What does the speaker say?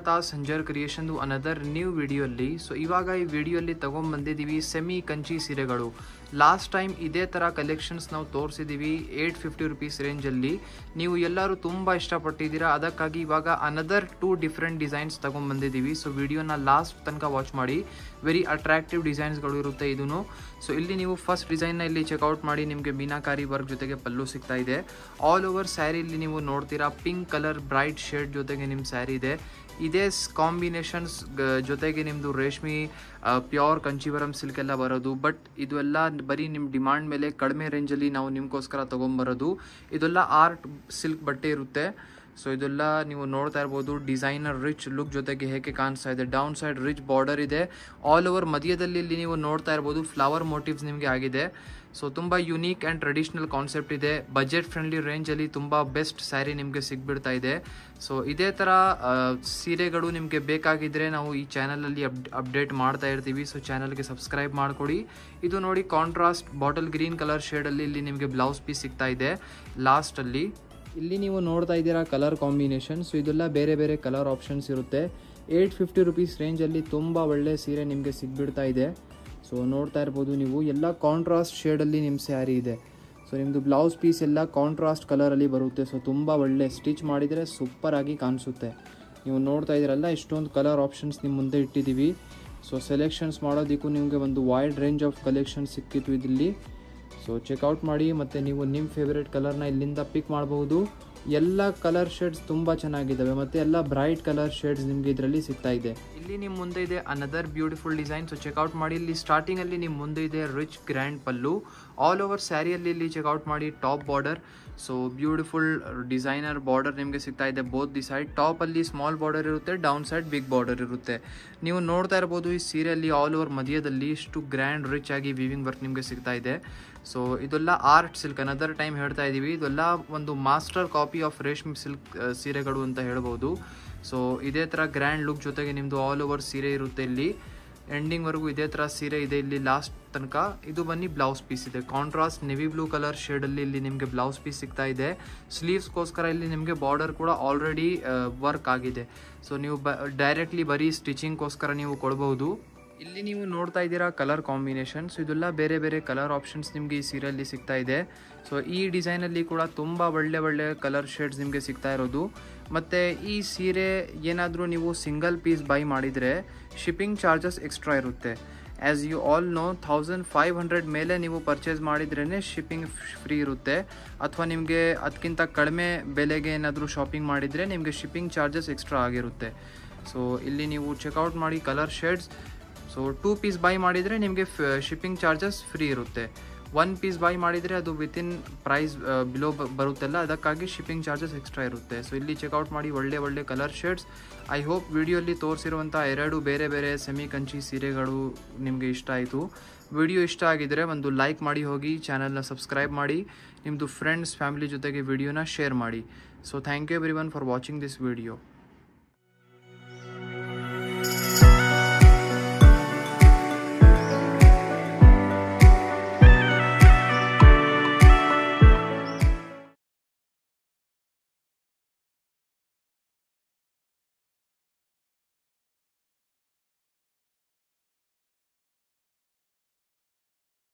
ಸ್ವಾಗತ Sanjar creation another new ವಿಡಿಯೋಲ್ಲಿ. So ಇವಾಗ ಈ ವಿಡಿಯೋಲ್ಲಿ ತಗೊಂಡ್ಬಂದಿದ್ದೀವಿ ಸೆಮಿ ಕಂಚಿ ಸೀರೆಗಳು. ಲಾಸ್ಟ್ ಟೈಮ್ ಇದೇ ಥರ ಕಲೆಕ್ಷನ್ಸ್ ನಾವು ತೋರಿಸಿದ್ದೀವಿ 850 ರುಪೀಸ್ ರೇಂಜಲ್ಲಿ. ನೀವು ಎಲ್ಲರೂ ತುಂಬ ಇಷ್ಟಪಟ್ಟಿದ್ದೀರಾ, ಅದಕ್ಕಾಗಿ ಇವಾಗ ಅನದರ್ 2 ಡಿಫ್ರೆಂಟ್ ಡಿಸೈನ್ಸ್ ತಗೊಂಡ್ಬಂದಿದ್ದೀವಿ. ಸೊ ವಿಡಿಯೋನ ಲಾಸ್ಟ್ ತನಕ ವಾಚ್ ಮಾಡಿ, ವೆರಿ ಅಟ್ರಾಕ್ಟಿವ್ ಡಿಸೈನ್ಸ್ಗಳು ಇರುತ್ತೆ ಇದೂ. ಸೊ ಇಲ್ಲಿ ನೀವು ಫಸ್ಟ್ ಡಿಸೈನ್ನ ಇಲ್ಲಿ ಚೆಕ್ಔಟ್ ಮಾಡಿ, ನಿಮಗೆ ಮೀನಾಕಾರಿ ವರ್ಕ್ ಜೊತೆಗೆ ಪಲ್ಲು ಸಿಗ್ತಾ ಇದೆ. ಆಲ್ ಓವರ್ ಸ್ಯಾರಿಲಿ ನೀವು ನೋಡ್ತೀರಾ ಪಿಂಕ್ ಕಲರ್ ಬ್ರೈಟ್ ಶೇಡ್ ಜೊತೆಗೆ ನಿಮ್ಮ ಸ್ಯಾರಿ ಇದೆ. ಇದೇ ಕಾಂಬಿನೇಷನ್ಸ್ ಜೊತೆಗೆ ನಿಮ್ಮದು ರೇಷ್ಮೆ ಪ್ಯೂರ್ ಕಂಚಿವರಂ ಸಿಲ್ಕ್ ಎಲ್ಲ ಬರೋದು. ಬಟ್ ಇದೆಲ್ಲ ಬರೀ ನಿಮ್ಮ ಡಿಮಾಂಡ್ ಮೇಲೆ ಕಡಿಮೆ ರೇಂಜಲ್ಲಿ ನಾವು ನಿಮಗೋಸ್ಕರ ತೊಗೊಂಬರೋದು. ಇದೆಲ್ಲ ಆರ್ಟ್ ಸಿಲ್ಕ್ ಬಟ್ಟೆ ಇರುತ್ತೆ. ಸೊ ಇದೆಲ್ಲ ನೀವು ನೋಡ್ತಾ ಇರ್ಬೋದು, ಡಿಸೈನರ್ ರಿಚ್ ಲುಕ್ ಜೊತೆಗೆ ಹೇಗೆ ಕಾಣಿಸ್ತಾ ಇದೆ. ಡೌನ್ ಸೈಡ್ ರಿಚ್ ಬಾರ್ಡರ್ ಇದೆ. ಆಲ್ ಓವರ್ ಮಧ್ಯದಲ್ಲಿ ಇಲ್ಲಿ ನೀವು ನೋಡ್ತಾ ಇರ್ಬೋದು ಫ್ಲವರ್ ಮೋಟಿವ್ಸ್ ನಿಮಗೆ ಆಗಿದೆ. ಸೊ ತುಂಬ ಯುನೀಕ್ ಆ್ಯಂಡ್ ಟ್ರೆಡಿಷ್ನಲ್ ಕಾನ್ಸೆಪ್ಟ್ ಇದೆ. ಬಜೆಟ್ ಫ್ರೆಂಡ್ಲಿ ರೇಂಜಲ್ಲಿ ತುಂಬ ಬೆಸ್ಟ್ ಸ್ಯಾರಿ ನಿಮಗೆ ಸಿಗ್ಬಿಡ್ತಾ ಇದೆ. ಸೊ ಇದೇ ಥರ ಸೀರೆಗಳು ನಿಮಗೆ ಬೇಕಾಗಿದ್ದರೆ ನಾವು ಈ ಚಾನಲಲ್ಲಿ ಅಪ್ಡೇಟ್ ಮಾಡ್ತಾ ಇರ್ತೀವಿ. ಸೊ ಚಾನಲ್ಗೆ ಸಬ್ಸ್ಕ್ರೈಬ್ ಮಾಡಿಕೊಡಿ. ಇದು ನೋಡಿ ಕಾಂಟ್ರಾಸ್ಟ್ ಬಾಟಲ್ ಗ್ರೀನ್ ಕಲರ್ ಶೇಡಲ್ಲಿ ಇಲ್ಲಿ ನಿಮಗೆ ಬ್ಲೌಸ್ ಪೀಸ್ ಸಿಗ್ತಾ ಇದೆ ಲಾಸ್ಟಲ್ಲಿ. ಇಲ್ಲಿ ನೀವು ನೋಡ್ತಾ ಇದ್ದೀರಾ ಕಲರ್ ಕಾಂಬಿನೇಷನ್. ಸೊ ಇದೆಲ್ಲ ಬೇರೆ ಬೇರೆ ಕಲರ್ ಆಪ್ಷನ್ಸ್ ಇರುತ್ತೆ. 850 ರುಪೀಸ್ ರೇಂಜಲ್ಲಿ ತುಂಬ ಒಳ್ಳೆ ಸೀರೆ ನಿಮಗೆ ಸಿಗ್ಬಿಡ್ತಾ ಇದೆ. ಸೊ ನೋಡ್ತಾ ಇರ್ಬೋದು ನೀವು, ಎಲ್ಲ ಕಾಂಟ್ರಾಸ್ಟ್ ಶೇಡಲ್ಲಿ ನಿಮ್ಮ ಸ್ಯಾರಿ ಇದೆ. ಸೊ ನಿಮ್ಮದು ಬ್ಲೌಸ್ ಪೀಸ್ ಎಲ್ಲ ಕಾಂಟ್ರಾಸ್ಟ್ ಕಲರಲ್ಲಿ ಬರುತ್ತೆ. ಸೊ ತುಂಬ ಒಳ್ಳೆ ಸ್ಟಿಚ್ ಮಾಡಿದರೆ ಸೂಪರಾಗಿ ಕಾಣಿಸುತ್ತೆ. ನೀವು ನೋಡ್ತಾ ಇದ್ದೀರಲ್ಲ, ಇಷ್ಟೊಂದು ಕಲರ್ ಆಪ್ಷನ್ಸ್ ನಿಮ್ಮ ಮುಂದೆ ಇಟ್ಟಿದ್ದೀವಿ. ಸೊ ಸೆಲೆಕ್ಷನ್ಸ್ ಮಾಡೋದಕ್ಕೂ ನಿಮಗೆ ಒಂದು ವೈಡ್ ರೇಂಜ್ ಆಫ್ ಕಲೆಕ್ಷನ್ ಸಿಕ್ಕಿತ್ತು ಇಲ್ಲಿ. ಸೊ ಚೆಕ್ಔಟ್ ಮಾಡಿ, ಮತ್ತು ನೀವು ನಿಮ್ಮ ಫೇವ್ರೇಟ್ ಕಲರ್ನ ಇಲ್ಲಿಂದ ಪಿಕ್ ಮಾಡಬಹುದು. ಎಲ್ಲ ಕಲರ್ ಶೇಡ್ಸ್ ತುಂಬ ಚೆನ್ನಾಗಿದ್ದಾವೆ, ಮತ್ತು ಎಲ್ಲ ಬ್ರೈಟ್ ಕಲರ್ ಶೇಡ್ಸ್ ನಿಮಗೆ ಇದರಲ್ಲಿ ಸಿಗ್ತಾ ಇದೆ. ಇಲ್ಲಿ ನಿಮ್ಮ ಮುಂದೆ ಇದೆ another beautiful design. So check out ಮಾಡಿ. ಇಲ್ಲಿ ಸ್ಟಾರ್ಟಿಂಗಲ್ಲಿ ನಿಮ್ಮ ಮುಂದೆ ಇದೆ rich grand pallu. All over ಸ್ಯಾರಿಯಲ್ಲಿ ಇಲ್ಲಿ ಚೆಕ್ಔಟ್ ಮಾಡಿ top border. So beautiful designer border ನಿಮಗೆ ಸಿಗ್ತಾ ಇದೆ ಬೋತ್ ದಿ ಸೈಡ್. ಟಾಪಲ್ಲಿ ಸ್ಮಾಲ್ ಬಾರ್ಡರ್ ಇರುತ್ತೆ, ಡೌನ್ ಸೈಡ್ ಬಿಗ್ ಬಾರ್ಡರ್ ಇರುತ್ತೆ. ನೀವು ನೋಡ್ತಾ ಇರ್ಬೋದು ಈ ಸೀರೆಯಲ್ಲಿ ಆಲ್ ಓವರ್ ಮಧ್ಯದಲ್ಲಿ ಇಷ್ಟು ಗ್ರ್ಯಾಂಡ್ ರಿಚ್ ಆಗಿ ವೀವಿಂಗ್ ವರ್ಕ್ ನಿಮಗೆ ಸಿಗ್ತಾ ಇದೆ. ಸೊ ಇದೆಲ್ಲ ಆರ್ಟ್ ಸಿಲ್ಕ್, ಅನದರ್ ಟೈಮ್ ಹೇಳ್ತಾ ಇದ್ದೀವಿ, ಇದೆಲ್ಲ ಒಂದು ಮಾಸ್ಟರ್ ಕಾಪಿ ಆಫ್ ರೇಷ್ಮೆ ಸಿಲ್ಕ್ ಸೀರೆಗಳು ಅಂತ ಹೇಳ್ಬೋದು. ಸೊ ಇದೇ ಥರ ಗ್ರ್ಯಾಂಡ್ ಲುಕ್ ಜೊತೆಗೆ ನಿಮ್ಮದು ಆಲ್ ಓವರ್ ಸೀರೆ ಇರುತ್ತೆ. ಇಲ್ಲಿ ಎಂಡಿಂಗ್ವರೆಗೂ ಇದೇ ಥರ ಸೀರೆ ಇದೆ ಇಲ್ಲಿ ಲಾಸ್ಟ್ ತನಕ. ಇದು ಬನ್ನಿ ಬ್ಲೌಸ್ ಪೀಸ್ ಇದೆ, ಕಾಂಟ್ರಾಸ್ಟ್ ನೆವಿ ಬ್ಲೂ ಕಲರ್ ಶೇಡಲ್ಲಿ ಇಲ್ಲಿ ನಿಮಗೆ ಬ್ಲೌಸ್ ಪೀಸ್ ಸಿಗ್ತಾ ಇದೆ. ಸ್ಲೀವ್ಸ್ಗೋಸ್ಕರ ಇಲ್ಲಿ ನಿಮಗೆ ಬಾರ್ಡರ್ ಕೂಡ ಆಲ್ರೆಡಿ ವರ್ಕ್ ಆಗಿದೆ. ಸೊ ನೀವು ಡೈರೆಕ್ಟ್ಲಿ ಬರೀ ಸ್ಟಿಚಿಂಗ್ಗೋಸ್ಕರ ನೀವು ಕೊಡ್ಬೋದು. ಇಲ್ಲಿ ನೀವು ನೋಡ್ತಾ ಇದ್ದೀರಾ ಕಲರ್ ಕಾಂಬಿನೇಷನ್ಸ್. ಇದೆಲ್ಲ ಬೇರೆ ಬೇರೆ ಕಲರ್ ಆಪ್ಷನ್ಸ್ ನಿಮಗೆ ಈ ಸೀರೆಯಲ್ಲಿ ಸಿಗ್ತಾ ಇದೆ. ಸೊ ಈ ಡಿಸೈನಲ್ಲಿ ಕೂಡ ತುಂಬ ಒಳ್ಳೆ ಕಲರ್ ಶೇಡ್ಸ್ ನಿಮಗೆ ಸಿಗ್ತಾ ಇರೋದು. ಮತ್ತು ಈ ಸೀರೆ ಏನಾದರೂ ನೀವು ಸಿಂಗಲ್ ಪೀಸ್ ಬೈ ಮಾಡಿದರೆ ಶಿಪ್ಪಿಂಗ್ ಚಾರ್ಜಸ್ ಎಕ್ಸ್ಟ್ರಾ ಇರುತ್ತೆ. ಆ್ಯಸ್ ಯು ಆಲ್ ನೋ 1500 ಮೇಲೆ ನೀವು ಪರ್ಚೇಸ್ ಮಾಡಿದ್ರೇ ಶಿಪ್ಪಿಂಗ್ ಫ್ರೀ ಇರುತ್ತೆ. ಅಥವಾ ನಿಮಗೆ ಅದಕ್ಕಿಂತ ಕಡಿಮೆ ಬೆಲೆಗೆ ಏನಾದರೂ ಶಾಪಿಂಗ್ ಮಾಡಿದರೆ ನಿಮಗೆ ಶಿಪ್ಪಿಂಗ್ ಚಾರ್ಜಸ್ ಎಕ್ಸ್ಟ್ರಾ ಆಗಿರುತ್ತೆ. ಸೊ ಇಲ್ಲಿ ನೀವು ಚೆಕ್ಔಟ್ ಮಾಡಿ colour shades. So 2 piece buy ಮಾಡಿದರೆ ನಿಮಗೆ ಶಿಪ್ಪಿಂಗ್ ಚಾರ್ಜಸ್ ಫ್ರೀ ಇರುತ್ತೆ. 1 ಪೀಸ್ ಬೈ ಮಾಡಿದರೆ ಅದು ವಿತಿನ್ ಪ್ರೈಸ್ ಬಿಲೋ ಬರುತ್ತಲ್ಲ, ಅದಕ್ಕಾಗಿ ಶಿಪ್ಪಿಂಗ್ ಚಾರ್ಜಸ್ ಎಕ್ಸ್ಟ್ರಾ ಇರುತ್ತೆ. ಸೊ ಇಲ್ಲಿ ಚೆಕ್ಔಟ್ ಮಾಡಿ ಒಳ್ಳೆ ಕಲರ್ ಶೇಡ್ಸ್. ಐ ಹೋಪ್ ವಿಡಿಯೋಲಿ ತೋರಿಸಿರುವಂಥ 2 ಬೇರೆ ಬೇರೆ ಸೆಮಿ ಕಂಚಿ ಸೀರೆಗಳು ನಿಮಗೆ ಇಷ್ಟ ಆಯಿತು. ವಿಡಿಯೋ ಇಷ್ಟ ಆಗಿದ್ದರೆ ಒಂದು ಲೈಕ್ ಮಾಡಿ ಹೋಗಿ, ಚಾನಲ್ನ ಸಬ್ಸ್ಕ್ರೈಬ್ ಮಾಡಿ, ನಿಮ್ಮದು ಫ್ರೆಂಡ್ಸ್ ಫ್ಯಾಮಿಲಿ ಜೊತೆಗೆ ವಿಡಿಯೋನ ಶೇರ್ ಮಾಡಿ. So thank you everyone for watching this video.